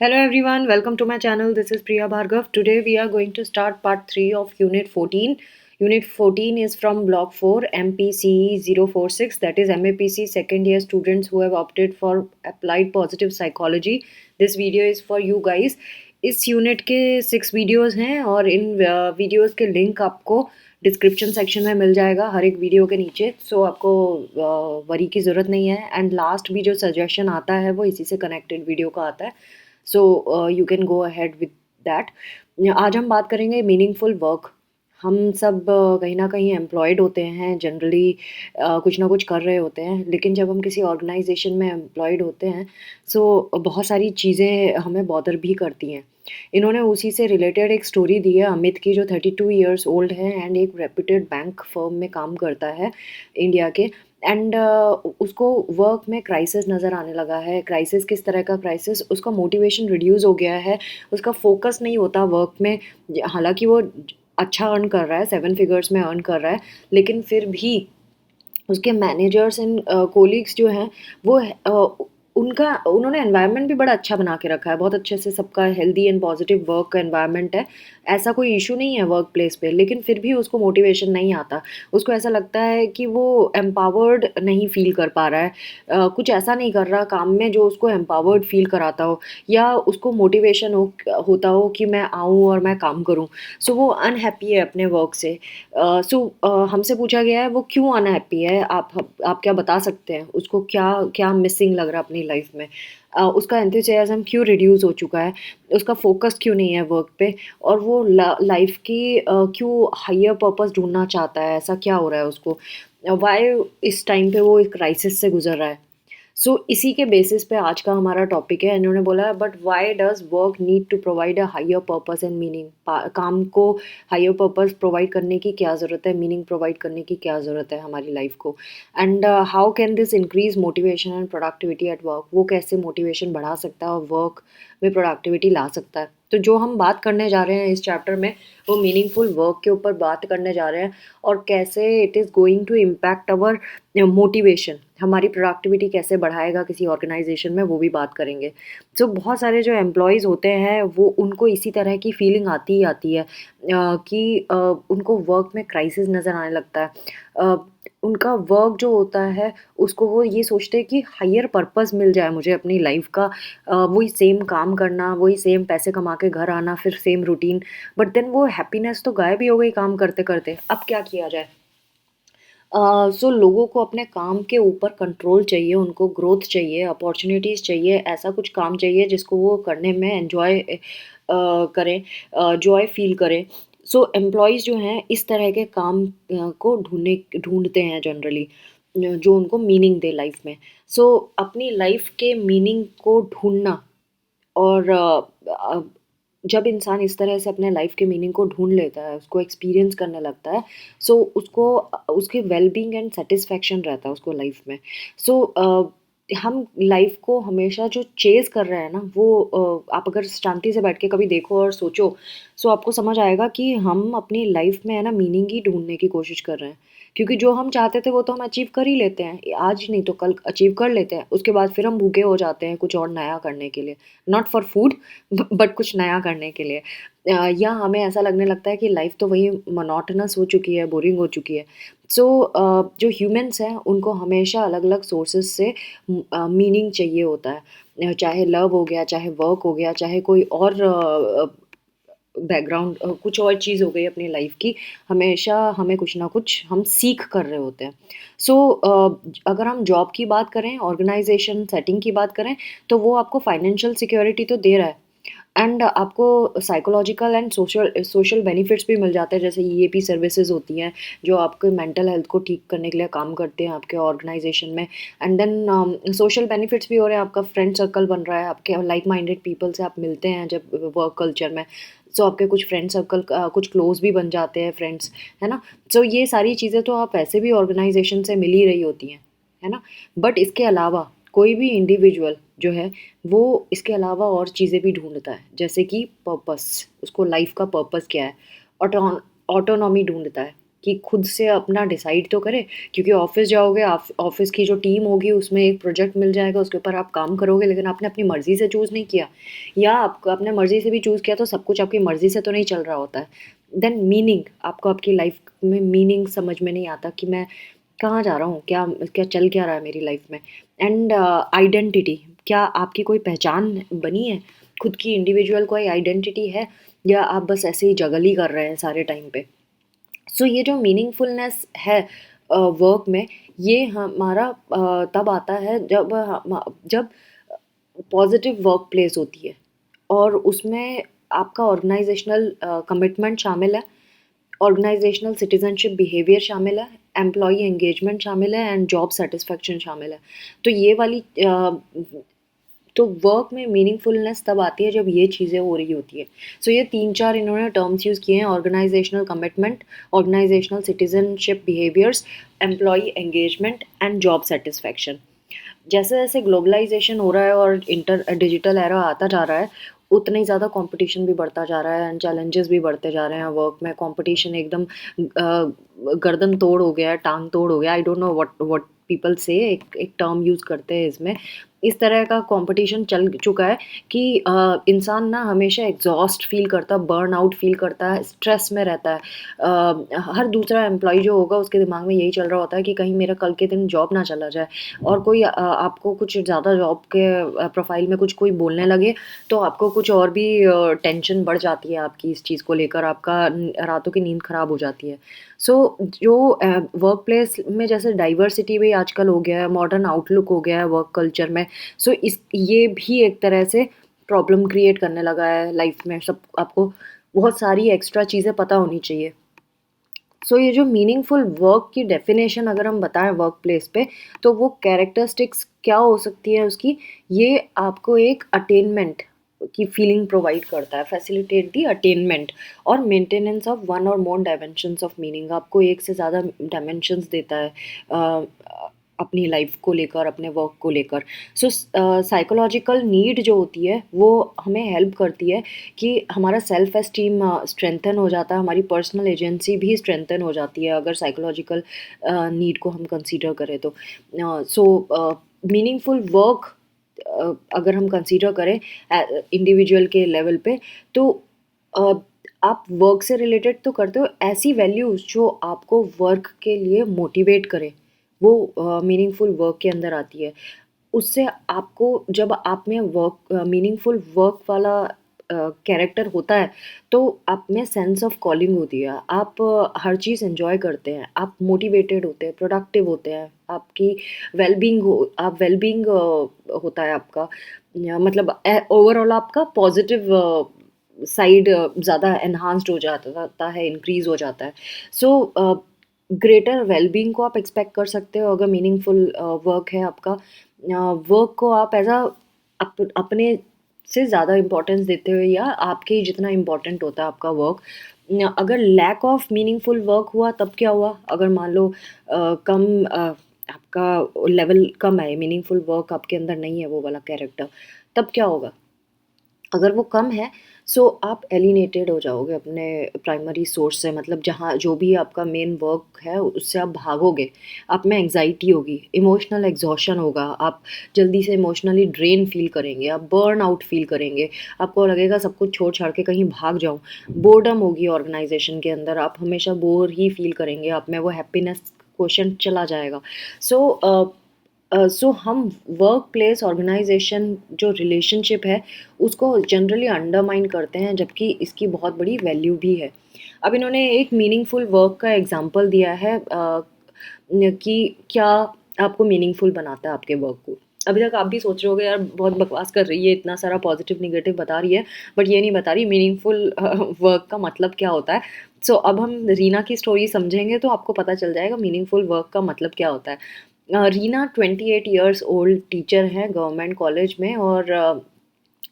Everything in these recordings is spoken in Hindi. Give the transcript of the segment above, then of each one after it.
Hello everyone, welcome to my channel. This is Priya Bhargav. Today we are going to start part 3 of Unit 14. Unit 14 is from Block 4 MPCE 046, that is MAPC second year students who have opted for Applied Positive Psychology. This video is for you guys. इस यूनिट के 6 वीडियोस हैं और इन वीडियोस के लिंक आपको डिस्क्रिप्शन सेक्शन में मिल जाएगा हर एक वीडियो के नीचे, सो आपको वरी की ज़रूरत नहीं है। एंड लास्ट भी जो सजेशन आता है वो इसी से कनेक्टेड वीडियो का आता है, so you can go ahead with that. आज हम बात करेंगे मीनिंगफुल वर्क। हम सब कहीं ना कहीं एम्प्लॉयड होते हैं, जनरली कुछ ना कुछ कर रहे होते हैं, लेकिन जब हम किसी ऑर्गेनाइजेशन में एम्प्लॉयड होते हैं सो बहुत सारी चीज़ें हमें बॉदर भी करती हैं। इन्होंने उसी से रिलेटेड एक स्टोरी दी है अमित की, जो 32 ईयर्स ओल्ड है एंड एक रेप्यूटेड बैंक फर्म में काम करता है इंडिया के। एंड उसको वर्क में क्राइसिस नज़र आने लगा है। क्राइसिस किस तरह का क्राइसिस? उसका मोटिवेशन रिड्यूस हो गया है, उसका फोकस नहीं होता वर्क में। हालांकि वो अच्छा अर्न कर रहा है, 7 फिगर्स में अर्न कर रहा है, लेकिन फिर भी उसके मैनेजर्स एंड कोलीग्स जो हैं वो उनका उन्होंने एनवायरनमेंट भी बड़ा अच्छा बना के रखा है, बहुत अच्छे से सबका हेल्दी एंड पॉजिटिव वर्क का एनवायरनमेंट है। ऐसा कोई इशू नहीं है वर्क प्लेस पे, लेकिन फिर भी उसको मोटिवेशन नहीं आता। उसको ऐसा लगता है कि वो एम्पावर्ड नहीं फील कर पा रहा है, कुछ ऐसा नहीं कर रहा काम में जो उसको एम्पावर्ड फील कराता हो, या उसको मोटिवेशन होता हो कि मैं आऊँ और मैं काम करूँ। सो वो अनहैप्पी है अपने वर्क से। सो हमसे पूछा गया है वो क्यों अनहैप्पी है। आप क्या बता सकते हैं उसको क्या क्या मिसिंग लग रहा है अपनी लाइफ में? उसका एंथुसियाज्म क्यों रिड्यूस हो चुका है, उसका फोकस क्यों नहीं है वर्क पे, और वो लाइफ की क्यों हायर पर्पस ढूंढना चाहता है? ऐसा क्या हो रहा है उसको? वाई इस टाइम पे वो एक क्राइसिस से गुजर रहा है? सो इसी के बेसिस पे आज का हमारा टॉपिक है। इन्होंने बोला but why does work need to provide a higher purpose and meaning. काम को हायर पर्पस प्रोवाइड करने की क्या ज़रूरत है, मीनिंग प्रोवाइड करने की क्या ज़रूरत है हमारी लाइफ को? And how can this increase motivation and productivity at work. वो कैसे मोटिवेशन बढ़ा सकता है और वर्क में प्रोडक्टिविटी ला सकता है? तो जो हम बात करने जा रहे हैं इस चैप्टर में वो मीनिंगफुल वर्क के ऊपर बात करने जा रहे हैं, और कैसे it is going to impact our motivation, हमारी प्रोडक्टिविटी कैसे बढ़ाएगा किसी ऑर्गेनाइजेशन में, वो भी बात करेंगे। सो बहुत सारे जो एम्प्लॉयज़ होते हैं वो उनको इसी तरह की फीलिंग आती ही आती है कि उनको वर्क में क्राइसिस नज़र आने लगता है। उनका वर्क जो होता है उसको वो ये सोचते हैं कि हायर पर्पस मिल जाए मुझे अपनी लाइफ का, वही सेम काम करना, वही सेम पैसे कमा के घर आना, फिर सेम रूटीन। बट देन वो हैप्पीनेस तो गायब ही हो गई काम करते करते। अब क्या किया जाए? सो लोगों को अपने काम के ऊपर कंट्रोल चाहिए, उनको ग्रोथ चाहिए, अपॉर्चुनिटीज़ चाहिए, ऐसा कुछ काम चाहिए जिसको वो करने में एन्जॉय करें, जॉय फील करें। सो एम्प्लॉयज़ जो हैं इस तरह के काम को ढूँढते हैं जनरली, जो उनको मीनिंग दे लाइफ में। सो अपनी लाइफ के मीनिंग को ढूँढना, और जब इंसान इस तरह से अपने लाइफ के मीनिंग को ढूँढ लेता है, उसको एक्सपीरियंस करने लगता है, सो उसको उसकी वेल-बीइंग एंड सैटिस्फैक्शन रहता है उसको लाइफ में। सो हम लाइफ को हमेशा जो चेज़ कर रहे हैं ना, वो आप अगर शांति से बैठ के कभी देखो और सोचो, सो आपको समझ आएगा कि हम अपनी लाइफ में है ना मीनिंग ही ढूँढने की कोशिश कर रहे हैं। क्योंकि जो हम चाहते थे वो तो हम अचीव कर ही लेते हैं, आज नहीं तो कल अचीव कर लेते हैं, उसके बाद फिर हम भूखे हो जाते हैं कुछ और नया करने के लिए। नॉट फॉर फूड बट कुछ नया करने के लिए। या हमें ऐसा लगने लगता है कि लाइफ तो वही मोनोटोनस हो चुकी है, बोरिंग हो चुकी है। सो जो ह्यूमन्स हैं उनको हमेशा अलग-अलग सोर्सेज़ से मीनिंग चाहिए होता है। चाहे लव हो गया, चाहे वर्क हो गया, चाहे कोई और बैकग्राउंड कुछ और चीज़ हो गई अपनी लाइफ की, हमेशा हमें कुछ ना कुछ हम सीख कर रहे होते हैं। सो अगर हम जॉब की बात करें, ऑर्गेनाइज़ेशन सेटिंग की बात करें, तो वो आपको फाइनेंशियल सिक्योरिटी तो दे रहा है, एंड आपको psychological and social social benefits भी मिल जाते हैं, जैसे ईएपी सर्विसेज होती हैं जो आपके मेंटल हेल्थ को ठीक करने के लिए काम करते हैं आपके ऑर्गेनाइजेशन में। एंड देन सोशल बेनिफिट्स भी हो रहे हैं, आपका फ्रेंड सर्कल बन रहा है, आपके लाइक माइंडेड पीपल से आप मिलते हैं जब वर्क कल्चर में। सो आपके कुछ फ्रेंड सर्कल कुछ क्लोज भी बन जाते हैं फ्रेंड्स, है ना? सो ये सारी चीज़ें तो आप वैसे भी ऑर्गेनाइजेशन से मिल ही रही होती हैं, है ना? बट इसके अलावा कोई भी इंडिविजुअल जो है वो इसके अलावा और चीज़ें भी ढूँढता है, जैसे कि पर्पस, उसको लाइफ़ का पर्पस क्या है? ऑटोनॉमी ढूँढता है। कि खुद से अपना डिसाइड तो करें, क्योंकि ऑफिस जाओगे, ऑफिस की जो टीम होगी उसमें एक प्रोजेक्ट मिल जाएगा, उसके ऊपर आप काम करोगे, लेकिन आपने अपनी मर्जी से चूज़ नहीं किया, या आपको अपने मर्जी से भी चूज़ किया तो सब कुछ आपकी मर्जी से तो नहीं चल रहा होता है। देन मीनिंग, आपको आपकी लाइफ में मीनिंग समझ में नहीं आता कि मैं कहाँ जा रहा हूँ, क्या क्या चल क्या रहा है मेरी लाइफ में। एंड आइडेंटिटी, क्या आपकी कोई पहचान बनी है, खुद की इंडिविजुअल कोई आइडेंटिटी है, या आप बस ऐसे ही जगल ही कर रहे हैं सारे टाइम पे। सो ये जो मीनिंगफुलनेस है वर्क में, ये हमारा तब आता है जब पॉजिटिव वर्क प्लेस होती है, और उसमें आपका ऑर्गेनाइजेशनल कमिटमेंट शामिल है, ऑर्गेनाइजेशनल सिटीजनशिप बिहेवियर शामिल है, एम्प्लॉई एंगेजमेंट शामिल है, एंड जॉब सेटिस्फेक्शन शामिल है। तो ये वाली तो वर्क में मीनिंगफुलनेस तब आती है जब ये चीज़ें हो रही होती है। सो ये 3-4 इन्होंने टर्म्स यूज़ किए हैं: organisational commitment, organisational citizenship behaviours, employee engagement and job satisfaction. जैसे जैसे ग्लोबलाइजेशन हो रहा है और इंटर डिजिटल एरा आता जा रहा है, उतना ही ज़्यादा कंपटीशन भी बढ़ता जा रहा है, एंड चैलेंजेस भी बढ़ते जा रहे हैं। वर्क में कंपटीशन एकदम गर्दन तोड़ हो गया है, टांग तोड़ हो गया। I don't know what what people से, एक टर्म यूज़ करते हैं इसमें। इस तरह का कंपटीशन चल चुका है कि इंसान ना हमेशा एग्जॉस्ट फील करता, बर्न आउट फील करता है, स्ट्रेस में रहता है। हर दूसरा एम्प्लॉय जो होगा उसके दिमाग में यही चल रहा होता है कि कहीं मेरा कल के दिन जॉब ना चला जाए। और कोई आपको कुछ ज़्यादा जॉब के प्रोफाइल में कुछ कोई बोलने लगे तो आपको कुछ और भी टेंशन बढ़ जाती है आपकी इस चीज़ को लेकर, आपका रातों की नींद खराब हो जाती है। सो जो वर्क प्लेस में जैसे डाइवर्सिटी भी आजकल हो गया है, मॉडर्न आउटलुक हो गया है वर्क कल्चर में। सो इस ये भी एक तरह से प्रॉब्लम क्रिएट करने लगा है लाइफ में। सब आपको बहुत सारी एक्स्ट्रा चीज़ें पता होनी चाहिए। सो ये जो मीनिंगफुल वर्क की डेफिनेशन अगर हम बताएं वर्क प्लेस पे, तो वो कैरेक्टरिस्टिक्स क्या हो सकती है उसकी, ये आपको एक अटेनमेंट की फीलिंग प्रोवाइड करता है, फैसिलिटेट दी अटेनमेंट और मेंटेनेंस ऑफ वन और मोर डायमेंशंस ऑफ मीनिंग। आपको एक से ज़्यादा डायमेंशंस देता है अपनी लाइफ को लेकर, अपने वर्क को लेकर। सो साइकोलॉजिकल नीड जो होती है वो हमें हेल्प करती है कि हमारा सेल्फ एस्टीम स्ट्रेंथन हो जाता है, हमारी पर्सनल एजेंसी भी स्ट्रेंथन हो जाती है अगर साइकोलॉजिकल नीड को हम कंसीडर करें तो। सो मीनिंगफुल वर्क अगर हम कंसीडर करें इंडिविजुअल के लेवल पे, तो अ, आप वर्क से रिलेटेड तो करते हो, ऐसी वैल्यूज जो आपको वर्क के लिए मोटिवेट करे, वो मीनिंगफुल वर्क के अंदर आती है। उससे आपको, जब आप में वर्क मीनिंगफुल वर्क वाला कैरेक्टर होता है, तो आप में सेंस ऑफ कॉलिंग होती है। आप हर चीज़ एंजॉय करते हैं, आप मोटिवेटेड होते हैं, प्रोडक्टिव होते हैं, आपकी वेलबींग हो, आप वेलबींग होता है आपका, मतलब ओवरऑल आपका पॉजिटिव साइड ज़्यादा एनहांस्ड हो जाता है, इंक्रीज हो जाता है। सो ग्रेटर वेलबींग को आप एक्सपेक्ट कर सकते हो अगर मीनिंगफुल वर्क है आपका। वर्क को आप एज अपने से ज़्यादा इम्पोर्टेंस देते हो, या आपके ही जितना इम्पोर्टेंट होता है आपका वर्क। अगर लैक ऑफ मीनिंगफुल वर्क हुआ तब क्या हुआ, अगर मान लो कम आपका लेवल कम है, मीनिंगफुल वर्क आपके अंदर नहीं है वो वाला कैरेक्टर, तब क्या होगा? अगर वो कम है, सो आप एलिनेटेड हो जाओगे अपने प्राइमरी सोर्स से, मतलब जहाँ जो भी आपका मेन वर्क है उससे आप भागोगे। आप में एंग्जाइटी होगी, इमोशनल एग्जॉशन होगा, आप जल्दी से इमोशनली ड्रेन फील करेंगे, आप बर्न आउट फील करेंगे, आपको लगेगा सब कुछ छोड़ छाड़ के कहीं भाग जाऊँ। बोर्डम होगी ऑर्गेनाइजेशन के अंदर, आप हमेशा बोर ही फील करेंगे, आप में वो हैप्पीनेस क्वेश्चन चला जाएगा। सो हम वर्क प्लेस ऑर्गेनाइजेशन जो रिलेशनशिप है उसको जनरली अंडरमाइन करते हैं, जबकि इसकी बहुत बड़ी वैल्यू भी है। अब इन्होंने एक मीनिंगफुल वर्क का एग्जांपल दिया है कि क्या आपको मीनिंगफुल बनाता है आपके वर्क को। अभी तक आप भी सोच रहे होगे यार बहुत बकवास कर रही है, इतना सारा पॉजिटिव निगेटिव बता रही है, बट ये नहीं बता रही मीनिंगफुल वर्क का मतलब क्या होता है। सो अब हम रीना की स्टोरी समझेंगे तो आपको पता चल जाएगा मीनिंगफुल वर्क का मतलब क्या होता है। रीना 28 ईयर्स ओल्ड टीचर हैं गवर्नमेंट कॉलेज में, और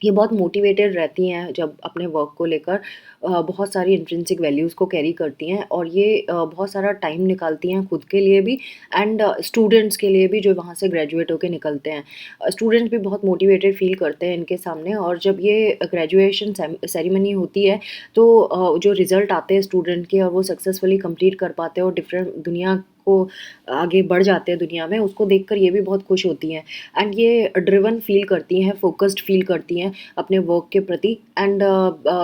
ये बहुत मोटिवेटेड रहती हैं जब अपने वर्क को लेकर, बहुत सारी इंट्रिंसिक वैल्यूज़ को कैरी करती हैं, और ये बहुत सारा टाइम निकालती हैं खुद के लिए भी एंड स्टूडेंट्स के लिए भी जो वहाँ से ग्रेजुएट होकर निकलते हैं। स्टूडेंट्स भी बहुत मोटिवेटेड फील करते हैं इनके सामने, और जब ये ग्रेजुएशन सेरेमनी होती है तो जो रिज़ल्ट आते हैं स्टूडेंट के और वो सक्सेसफुली कंप्लीट कर पाते हैं और डिफरेंट दुनिया को आगे बढ़ जाते हैं दुनिया में, उसको देखकर ये भी बहुत खुश होती हैं एंड ये ड्रिवन फील करती हैं, फोकस्ड फील करती हैं अपने वर्क के प्रति एंड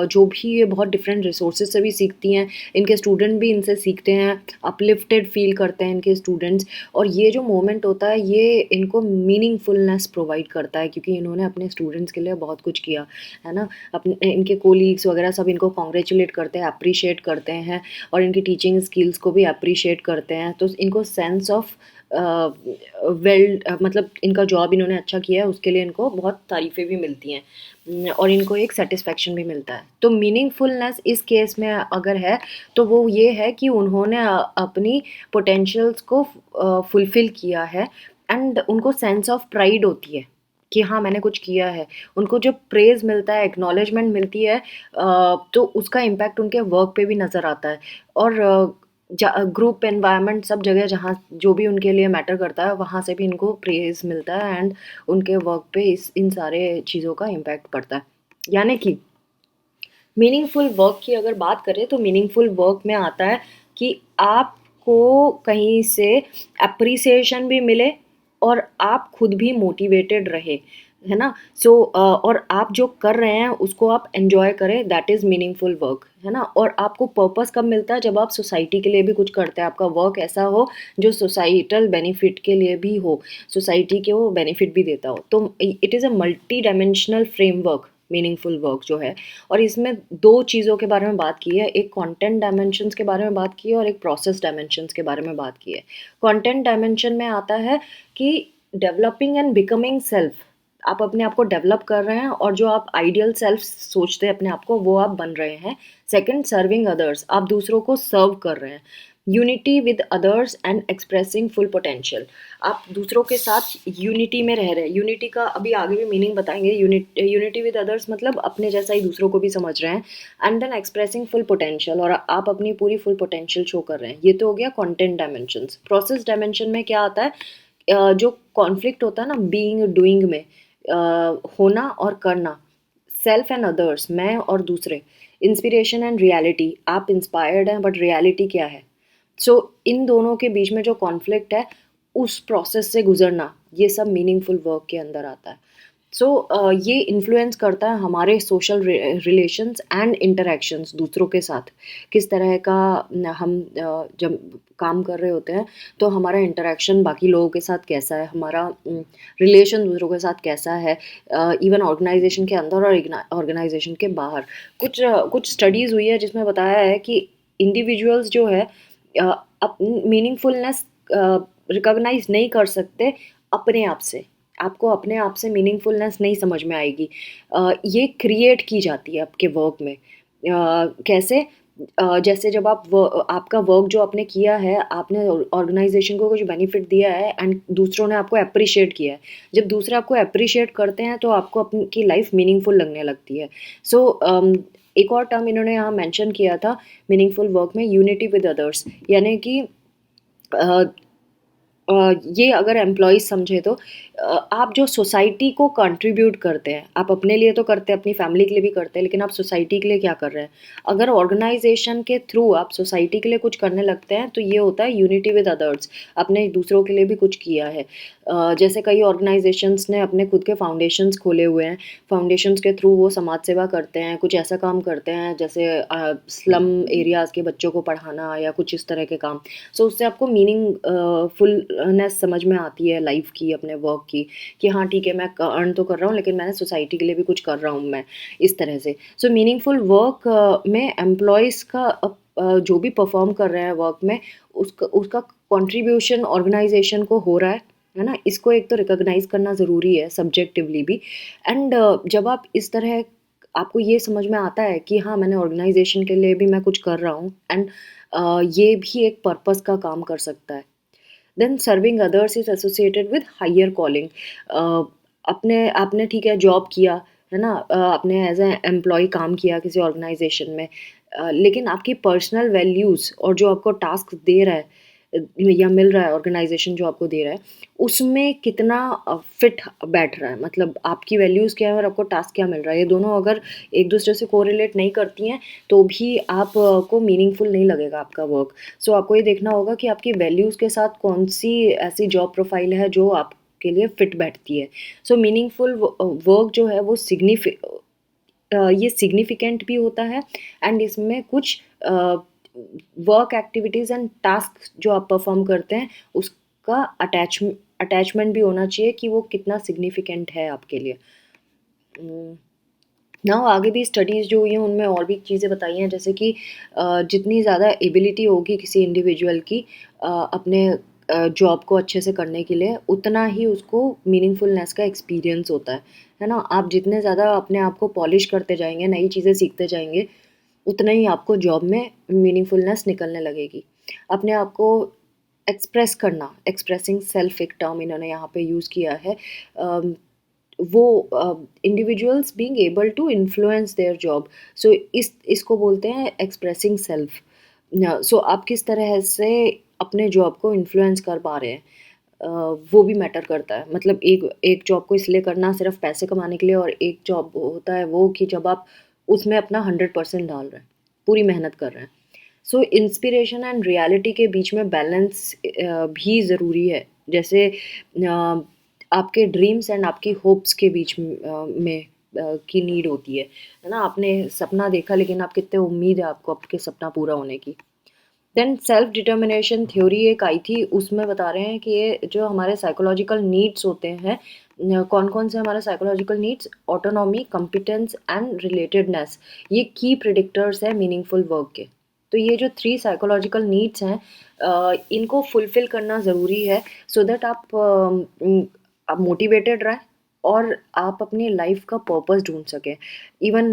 जो भी ये बहुत डिफरेंट रिसोर्सेज से भी सीखती हैं, इनके स्टूडेंट भी इनसे सीखते हैं, अपलिफ्टेड फील करते हैं इनके स्टूडेंट्स। और ये जो मोमेंट होता है ये इनको मीनिंगफुलनेस प्रोवाइड करता है क्योंकि इन्होंने अपने स्टूडेंट्स के लिए बहुत कुछ किया है ना। अपने इनके कोलीग्स वगैरह सब इनको कॉन्ग्रेचुलेट करते हैं, अप्रिशिएट करते हैं और इनकी टीचिंग स्किल्स को भी अप्रिशिएट करते हैं, तो इनको सेंस ऑफ मतलब इनका जॉब इन्होंने अच्छा किया है उसके लिए इनको बहुत तारीफ़ें भी मिलती हैं, और इनको एक सेटिस्फेक्शन भी मिलता है। तो मीनिंगफुलनेस इस केस में अगर है तो वो ये है कि उन्होंने अपनी पोटेंशियल्स को फुलफ़िल किया है एंड उनको सेंस ऑफ प्राइड होती है कि हाँ मैंने कुछ किया है। उनको जब प्रेज़ मिलता है, एक्नॉलेजमेंट मिलती है, तो उसका इम्पैक्ट उनके वर्क पे भी नज़र आता है, और ग्रुप एनवायरनमेंट सब जगह जहाँ जो भी उनके लिए मैटर करता है वहाँ से भी इनको प्रेज़ मिलता है एंड उनके वर्क पे इन सारे चीज़ों का इम्पैक्ट पड़ता है। यानी कि मीनिंगफुल वर्क की अगर बात करें तो मीनिंगफुल वर्क में आता है कि आपको कहीं से अप्रिसिएशन भी मिले और आप खुद भी मोटिवेटेड रहे, है ना। सो और आप जो कर रहे हैं उसको आप एंजॉय करें, दैट इज़ मीनिंगफुल वर्क, है ना। और आपको पर्पस कब मिलता है, जब आप सोसाइटी के लिए भी कुछ करते हैं, आपका वर्क ऐसा हो जो सोसाइटल बेनिफिट के लिए भी हो, सोसाइटी के वो बेनिफिट भी देता हो। तो it is a multi dimensional framework meaningful work जो है। और इसमें दो चीज़ों के बारे में बात की है, एक कंटेंट डायमेंशंस के बारे में बात की है और एक प्रोसेस डायमेंशंस के बारे में बात की है। कंटेंट डायमेंशन में आता है कि डेवलपिंग एंड बिकमिंग सेल्फ, आप अपने आप को डेवलप कर रहे हैं और जो आप आइडियल सेल्फ सोचते हैं अपने आप को वो आप बन रहे हैं। सेकंड, सर्विंग अदर्स, आप दूसरों को सर्व कर रहे हैं। Unity with others and expressing full potential, आप दूसरों के साथ यूनिटी में रह रहे हैं। यूनिटी का अभी आगे भी मीनिंग बताएंगे। यूनिटी विद अदर्स मतलब अपने जैसा ही दूसरों को भी समझ रहे हैं and then expressing full potential, और आप अपनी पूरी फुल पोटेंशियल शो कर रहे हैं। ये तो हो गया कंटेंट डायमेंशंस। प्रोसेस डायमेंशन में क्या आता है, जो कॉन्फ्लिक्ट होता है ना बीइंग डूइंग में, होना और करना, सेल्फ एंड अदर्स, मैं और दूसरे, इंस्पिरेशन एंड रियलिटी, आप इंस्पायर्ड हैं बट रियलिटी क्या है। सो इन दोनों के बीच में जो कॉन्फ्लिक्ट है उस प्रोसेस से गुजरना, ये सब मीनिंगफुल वर्क के अंदर आता है। सो ये इन्फ्लुएंस करता है हमारे सोशल रिलेशंस एंड इंटरेक्शंस दूसरों के साथ, किस तरह का हम जब काम कर रहे होते हैं तो हमारा इंटरेक्शन बाकी लोगों के साथ कैसा है, हमारा रिलेशन दूसरों के साथ कैसा है, इवन ऑर्गेनाइजेशन के अंदर और ऑर्गेनाइजेशन के बाहर। कुछ स्टडीज़ हुई है जिसमें बताया है कि इंडिविजुअल्स जो है मीनिंगफुलनेस रिकॉग्नाइज नहीं कर सकते अपने आप से। आपको अपने आप से मीनिंगफुलनेस नहीं समझ में आएगी, ये क्रिएट की जाती है आपके वर्क में। कैसे, जैसे जब आपका वर्क जो आपने किया है, आपने ऑर्गेनाइजेशन को कुछ बेनिफिट दिया है एंड दूसरों ने आपको अप्रिशिएट किया है। जब दूसरे आपको अप्रिशिएट करते हैं तो आपको अपनी की लाइफ मीनिंगफुल लगने लगती है। सो एक और टर्म इन्होंने यहाँ मेंशन किया था मीनिंगफुल वर्क में, यूनिटी विद अदर्स, यानी कि ये अगर एम्प्लॉइज़ समझे तो आप जो सोसाइटी को कंट्रीब्यूट करते हैं, आप अपने लिए तो करते हैं, अपनी फैमिली के लिए भी करते हैं, लेकिन आप सोसाइटी के लिए क्या कर रहे हैं। अगर ऑर्गेनाइजेशन के थ्रू आप सोसाइटी के लिए कुछ करने लगते हैं तो ये होता है यूनिटी विद अदर्स, आपने दूसरों के लिए भी कुछ किया है। जैसे कई ऑर्गेनाइजेशंस ने अपने खुद के फाउंडेशंस खोले हुए हैं, फाउंडेशंस के थ्रू वो समाज सेवा करते हैं, कुछ ऐसा काम करते हैं जैसे स्लम एरियाज़ के बच्चों को पढ़ाना या कुछ इस तरह के काम। सो उससे आपको मीनिंग फुलनेस समझ में आती है लाइफ की, अपने वर्क की, कि हाँ ठीक है मैं अर्न तो कर रहा हूँ लेकिन मैंने सोसाइटी के लिए भी कुछ कर रहा हूँ मैं, इस तरह से। सो मीनिंगफुल वर्क में एम्प्लॉयज़ का जो भी परफॉर्म कर रहे हैं वर्क में, उसका उसका कंट्रीब्यूशन ऑर्गेनाइजेशन को हो रहा है ना। इसको एक तो रिकॉग्नाइज करना ज़रूरी है सब्जेक्टिवली भी, एंड जब आप इस तरह आपको ये समझ में आता है कि हाँ मैंने ऑर्गेनाइजेशन के लिए भी मैं कुछ कर रहा हूँ एंड ये भी एक पर्पस का काम कर सकता है। Then serving others is associated with higher calling, अपने आपने ठीक है जॉब किया, है ना? आपने एज ए एम्प्लॉय काम किया किसी ऑर्गेनाइजेशन में, लेकिन आपकी पर्सनल वैल्यूज़ और जो आपको टास्क दे रहा है या मिल रहा है ऑर्गेनाइजेशन जो आपको दे रहा है, उसमें कितना फिट बैठ रहा है, मतलब आपकी वैल्यूज़ क्या है और आपको टास्क क्या मिल रहा है, ये दोनों अगर एक दूसरे से कोरिलेट नहीं करती हैं तो भी आप को मीनिंगफुल नहीं लगेगा आपका वर्क। सो आपको ये देखना होगा कि आपकी वैल्यूज़ के साथ कौन सी ऐसी जॉब प्रोफाइल है जो आपके लिए फिट बैठती है। सो मीनिंगफुल वर्क जो है वो ये सिग्निफिकेंट भी होता है, एंड इसमें कुछ वर्क एक्टिविटीज़ एंड टास्क जो आप परफॉर्म करते हैं उसका अटैचमेंट भी होना चाहिए कि वो कितना सिग्निफिकेंट है आपके लिए। नाउ आगे भी स्टडीज़ जो हुई हैं उनमें और भी चीज़ें बताई हैं, जैसे कि जितनी ज़्यादा एबिलिटी होगी किसी इंडिविजुअल की अपने जॉब को अच्छे से करने के लिए, उतना ही उसको मीनिंगफुलनेस का एक्सपीरियंस होता है ना? आप जितने ज़्यादा अपने आप को पॉलिश करते जाएंगे, नई चीज़ें सीखते जाएंगे, उतना ही आपको जॉब में मीनिंगफुलनेस निकलने लगेगी। अपने आप को एक्सप्रेस करना, एक्सप्रेसिंग सेल्फ एक टर्म इन्होंने यहाँ पे यूज़ किया है। वो individuals being able to influence their job, so इस इसको बोलते हैं एक्सप्रेसिंग सेल्फ। सो आप किस तरह से अपने जॉब को इन्फ्लुएंस कर पा रहे हैं, वो भी मैटर करता है। मतलब एक एक जॉब को इसलिए करना सिर्फ पैसे कमाने के लिए, और एक जॉब होता है वो कि जब आप उसमें अपना 100% डाल रहे हैं, पूरी मेहनत कर रहे हैं। सो इंस्पिरेशन एंड रियलिटी के बीच में बैलेंस भी ज़रूरी है। जैसे आपके ड्रीम्स एंड आपकी होप्स के बीच में की नीड होती है ना? आपने सपना देखा, लेकिन आप कितने उम्मीद है आपको आपके सपना पूरा होने की। देन सेल्फ डिटर्मिनेशन थ्योरी एक आई थी, उसमें बता रहे हैं कि ये जो हमारे साइकोलॉजिकल नीड्स होते हैं, कौन कौन से हमारे psychological needs, autonomy, competence and relatedness, ये की प्रिडिक्टर्स है मीनिंगफुल वर्क के। तो ये जो 3 साइकोलॉजिकल नीड्स हैं, इनको फुलफिल करना ज़रूरी है, सो दैट आप मोटिवेटेड रहें और आप अपनी लाइफ का पर्पस ढूंढ सकें। इवन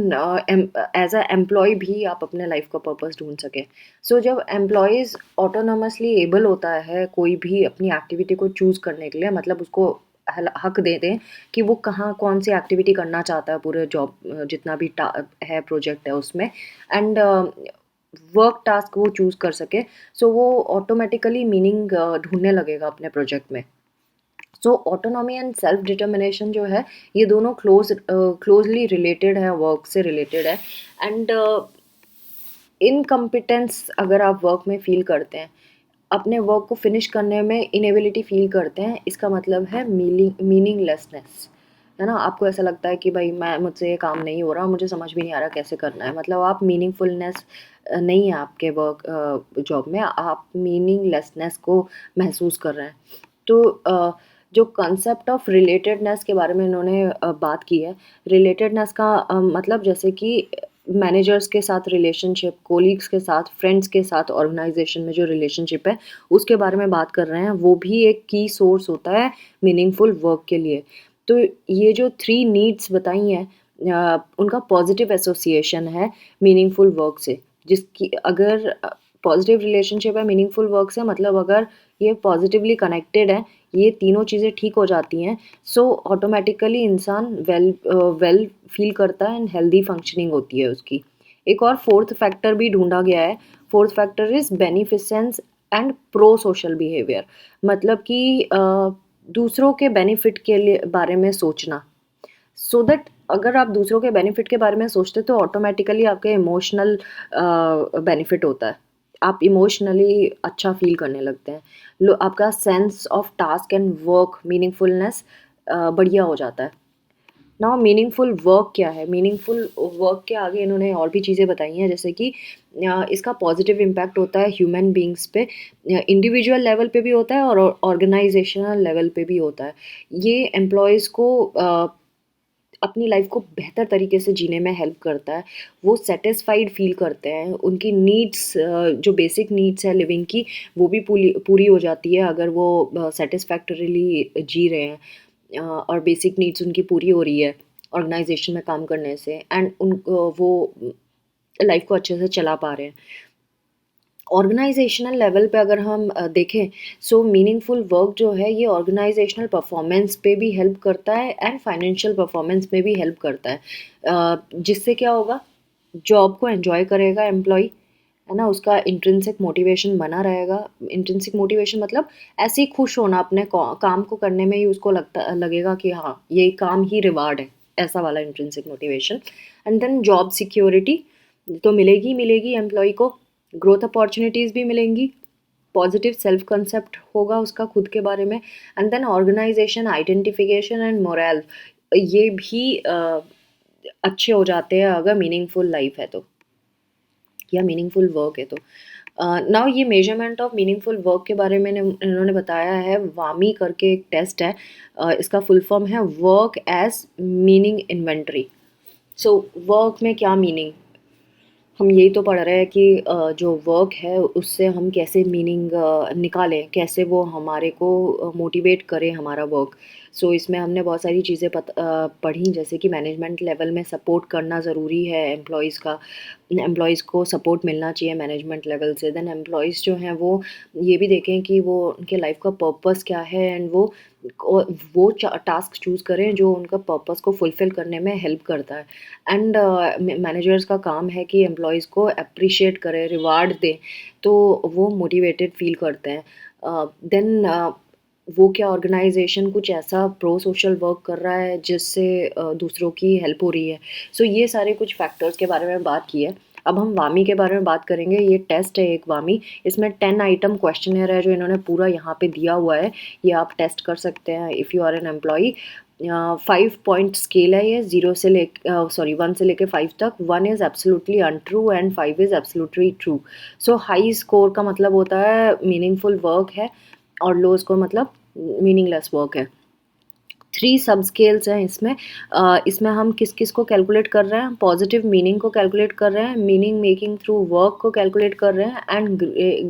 एज अ एम्प्लॉय भी आप अपने लाइफ का पर्पस ढूंढ सकें। सो जब एम्प्लॉयज़ ऑटोनोमसली एबल होता है कोई भी अपनी एक्टिविटी को चूज़ करने के लिए, मतलब उसको हक दे दें कि वो कहाँ कौन सी एक्टिविटी करना चाहता है पूरे जॉब, जितना भी है प्रोजेक्ट है उसमें, एंड वर्क टास्क वो चूज़ कर सके, सो वो ऑटोमेटिकली मीनिंग ढूंढने लगेगा अपने प्रोजेक्ट में। सो ऑटोनॉमी एंड सेल्फ डिटर्मिनेशन जो है, ये दोनों क्लोजली रिलेटेड है, वर्क से रिलेटेड है। एंड इनकम्पिटेंस अगर आप वर्क में फील करते हैं, अपने वर्क को फिनिश करने में इनेबिलिटी फील करते हैं, इसका मतलब है मीनिंगलेसनेस, है ना? आपको ऐसा लगता है कि भाई मैं मुझसे ये काम नहीं हो रहा, मुझे समझ भी नहीं आ रहा कैसे करना है, मतलब आप मीनिंगफुलनेस नहीं है आपके वर्क जॉब में, आप मीनिंगलेसनेस को महसूस कर रहे हैं। तो जो कंसेप्ट ऑफ रिलेटेडनेस के बारे में इन्होंने बात की है, रिलेटेडनेस का मतलब जैसे कि मैनेजर्स के साथ रिलेशनशिप, कोलीग्स के साथ, फ्रेंड्स के साथ, ऑर्गेनाइजेशन में जो रिलेशनशिप है उसके बारे में बात कर रहे हैं, वो भी एक की सोर्स होता है मीनिंगफुल वर्क के लिए। तो ये जो 3 नीड्स बताई हैं, उनका पॉजिटिव एसोसिएशन है मीनिंगफुल वर्क से, जिसकी अगर पॉजिटिव रिलेशनशिप है मीनिंगफुल वर्क से, मतलब अगर ये पॉजिटिवली कनेक्टेड है, ये तीनों चीज़ें ठीक हो जाती हैं, सो ऑटोमेटिकली इंसान वेल फील करता है एंड हेल्दी फंक्शनिंग होती है उसकी। एक और फोर्थ फैक्टर भी ढूंढा गया है। Fourth factor is beneficence and pro social behaviour, मतलब कि दूसरों के बेनिफिट के लिए बारे में सोचना, सो दैट अगर आप दूसरों के बेनिफिट के बारे में सोचते तो ऑटोमेटिकली आपके इमोशनल बेनिफिट होता है, आप इमोशनली अच्छा फील करने लगते हैं, आपका sense of task and work meaningfulness बढ़िया हो जाता है। नाउ मीनिंगफुल वर्क क्या है? मीनिंगफुल वर्क के आगे इन्होंने और भी चीज़ें बताई हैं, जैसे कि इसका पॉजिटिव इम्पैक्ट होता है ह्यूमन बींग्स पे, इंडिविजुअल लेवल पे भी होता है और ऑर्गेनाइजेशनल लेवल पे भी होता है। ये एम्प्लॉयज़ को अपनी लाइफ को बेहतर तरीके से जीने में हेल्प करता है, वो सेटिस्फाइड फील करते हैं, उनकी नीड्स जो बेसिक नीड्स है लिविंग की, वो भी पूरी पूरी हो जाती है अगर वो सेटिस्फैक्टरीली जी रहे हैं, और बेसिक नीड्स उनकी पूरी हो रही है ऑर्गेनाइजेशन में काम करने से, एंड उन वो लाइफ को अच्छे से चला पा रहे हैं। ऑर्गेनाइजेशनल लेवल पे अगर हम देखें, सो मीनिंगफुल वर्क जो है ये ऑर्गेनाइजेशनल परफॉर्मेंस पे भी हेल्प करता है एंड फाइनेंशियल परफॉर्मेंस में भी हेल्प करता है। जिससे क्या होगा, जॉब को एंजॉय करेगा एम्प्लॉय, है ना, उसका इंट्रिंसिक मोटिवेशन बना रहेगा। इंट्रिंसिक मोटिवेशन मतलब ऐसे ही खुश होना अपने काम को करने में ही, उसको लगेगा कि हाँ ये काम ही रिवार्ड है, ऐसा वाला intrinsic motivation. And then job security तो मिलेगी मिलेगी एम्प्लॉय को, ग्रोथ अपॉर्चुनिटीज़ भी मिलेंगी, पॉजिटिव सेल्फ कंसेप्ट होगा उसका खुद के बारे में। And then organisation identification and moral, ये भी अच्छे हो जाते हैं अगर मीनिंगफुल लाइफ है तो, या मीनिंगफुल वर्क है तो। नाउ ये मेजरमेंट ऑफ मीनिंगफुल वर्क के बारे में इन्होंने बताया है, वामी करके एक टेस्ट है। इसका फुल फॉर्म है work as meaning inventory. So work में क्या मीनिंग, हम यही तो पढ़ रहे हैं कि जो वर्क है उससे हम कैसे मीनिंग निकालें, कैसे वो हमारे को मोटिवेट करे हमारा वर्क। सो इसमें हमने बहुत सारी चीज़ें पढ़ी, जैसे कि मैनेजमेंट लेवल में सपोर्ट करना ज़रूरी है एम्प्लॉयज़ का, एम्प्लॉयज़ को सपोर्ट मिलना चाहिए मैनेजमेंट लेवल से। देन एम्प्लॉयज़ जो हैं वो ये भी देखें कि वो उनके लाइफ का पर्पस क्या है, एंड वो टास्क चूज़ करें जो उनका पर्पस को फुलफ़िल करने में हेल्प करता है। एंड मैनेजर्स का काम है कि एम्प्लॉयज़ को अप्रिशिएट करें, रिवार्ड दें, तो वो मोटिवेटेड फील करते हैं। देन वो क्या ऑर्गेनाइजेशन कुछ ऐसा प्रो सोशल वर्क कर रहा है जिससे दूसरों की हेल्प हो रही है। सो ये सारे कुछ फैक्टर्स के बारे में बात की है। अब हम वामी के बारे में बात करेंगे। ये टेस्ट है एक वामी, इसमें 10 आइटम क्वेश्चनर है जो इन्होंने पूरा यहाँ पे दिया हुआ है, ये आप टेस्ट कर सकते हैं if you are an employee. 5 point scale है ये, 1 से लेके 5 तक। 1 is absolutely untrue and 5 is absolutely true. So high score का मतलब होता है मीनिंगफुल वर्क है, और लो स्कोर मतलब मीनिंगलेस वर्क है। 3 सब स्केल्स हैं इसमें। इसमें हम किस किस को कैलकुलेट कर रहे हैं, पॉजिटिव मीनिंग को कैलकुलेट कर रहे हैं, मीनिंग मेकिंग थ्रू वर्क को कैलकुलेट कर रहे हैं, एंड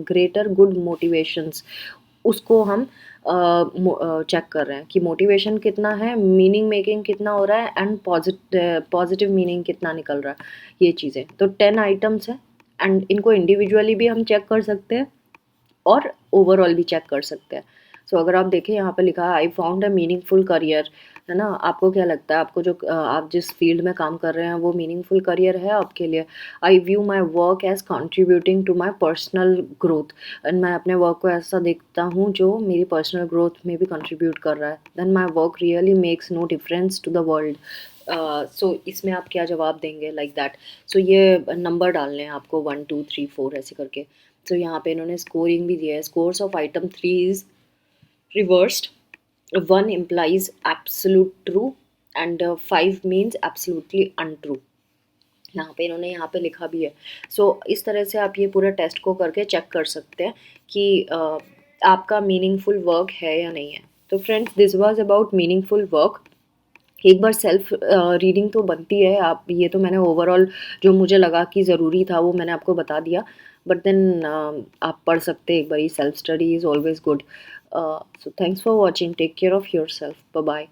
ग्रेटर गुड मोटिवेशंस उसको हम चेक कर रहे हैं कि मोटिवेशन कितना है, मीनिंग मेकिंग कितना हो रहा है, एंड पॉजिटिव मीनिंग कितना निकल रहा है। ये चीज़ें तो 10 आइटम्स हैं, एंड इनको इंडिविजुअली भी हम चेक कर सकते हैं और ओवरऑल भी चेक कर सकते हैं। सो अगर आप देखें यहाँ पे लिखा है I found a meaningful career, है ना, आपको क्या लगता है, आपको जो आप जिस फील्ड में काम कर रहे हैं वो मीनिंगफुल करियर है आपके लिए। I view my work as contributing to my personal growth, and मैं अपने वर्क को ऐसा देखता हूँ जो मेरी पर्सनल ग्रोथ में भी कंट्रीब्यूट कर रहा है। Then my work really makes no difference to the world. So इसमें आप क्या जवाब देंगे लाइक दैट। सो ये नंबर डालने हैं आपको 1 2 3 4 ऐसे करके। तो यहाँ पे इन्होंने स्कोरिंग भी दिया है। Scores of item 3 is reversed, 1 implies absolute true and 5 means absolutely untrue. यहाँ पे इन्होंने यहाँ पे लिखा भी है। सो इस तरह से आप ये पूरा टेस्ट को करके चेक कर सकते हैं कि आपका मीनिंगफुल वर्क है या नहीं है। तो friends, this was about meaningful work. एक बार सेल्फ रीडिंग तो बनती है, आप ये तो मैंने ओवरऑल जो मुझे लगा कि ज़रूरी था वो मैंने आपको बता दिया, बट देन आप पढ़ सकते हैं एक बार। Self study is always good. So thanks for watching, take care of yourself, bye bye.